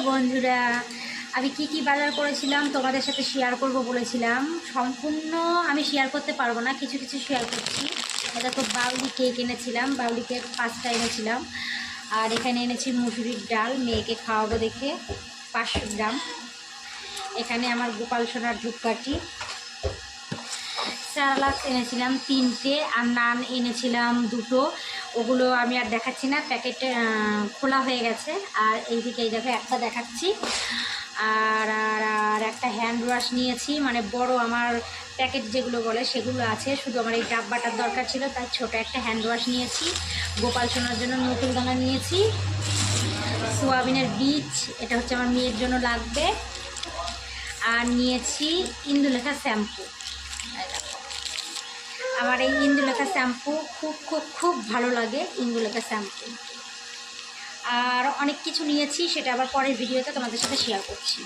বন্ধুরা, আমি কি বাজার করেছিলাম তোমাদের সাথে শেয়ার করব বলেছিলাম। সম্পূর্ণ আমি শেয়ার করতে পারবো না, কিছু কিছু শেয়ার করছি। এটা তো বাউলি কেক এনেছিলাম, বাউলি কেক 5টা এনেছিলাম। আর এখানে এনেছি মুসুরির ডাল, মেয়েকে খাওয়াবো দেখে 500 গ্রাম। এখানে আমার গোপাল সোনার ধূপকাঠি, স্যালাক্স এনেছিলাম 3টে, আর নান এনেছিলাম 2টো। ওগুলো আমি আর দেখাচ্ছি না, প্যাকেটে খোলা হয়ে গেছে। আর এইদিকে এই দেখো একটা দেখাচ্ছি। আর আর আর একটা হ্যান্ড ওয়াশ নিয়েছি, মানে বড় আমার প্যাকেট যেগুলো বলে সেগুলো আছে, শুধু আমার এই ডাব্বাটার দরকার ছিল তাই ছোট একটা হ্যান্ড ওয়াশ নিয়েছি। গোপাল সোনার জন্য নকুল দানা নিয়েছি, সোয়াবিনের বীজ, এটা হচ্ছে আমার মেয়ের জন্য লাগবে। আর নিয়েছি ইন্দুলেখা শ্যাম্পু। আমার এই ইন্দুলেখা শ্যাম্পু খুব খুব খুব ভালো লাগে, ইন্দুলেখা শ্যাম্পু। আর অনেক কিছু নিয়েছি, সেটা আবার পরের ভিডিওতে তোমাদের সাথে শেয়ার করছি।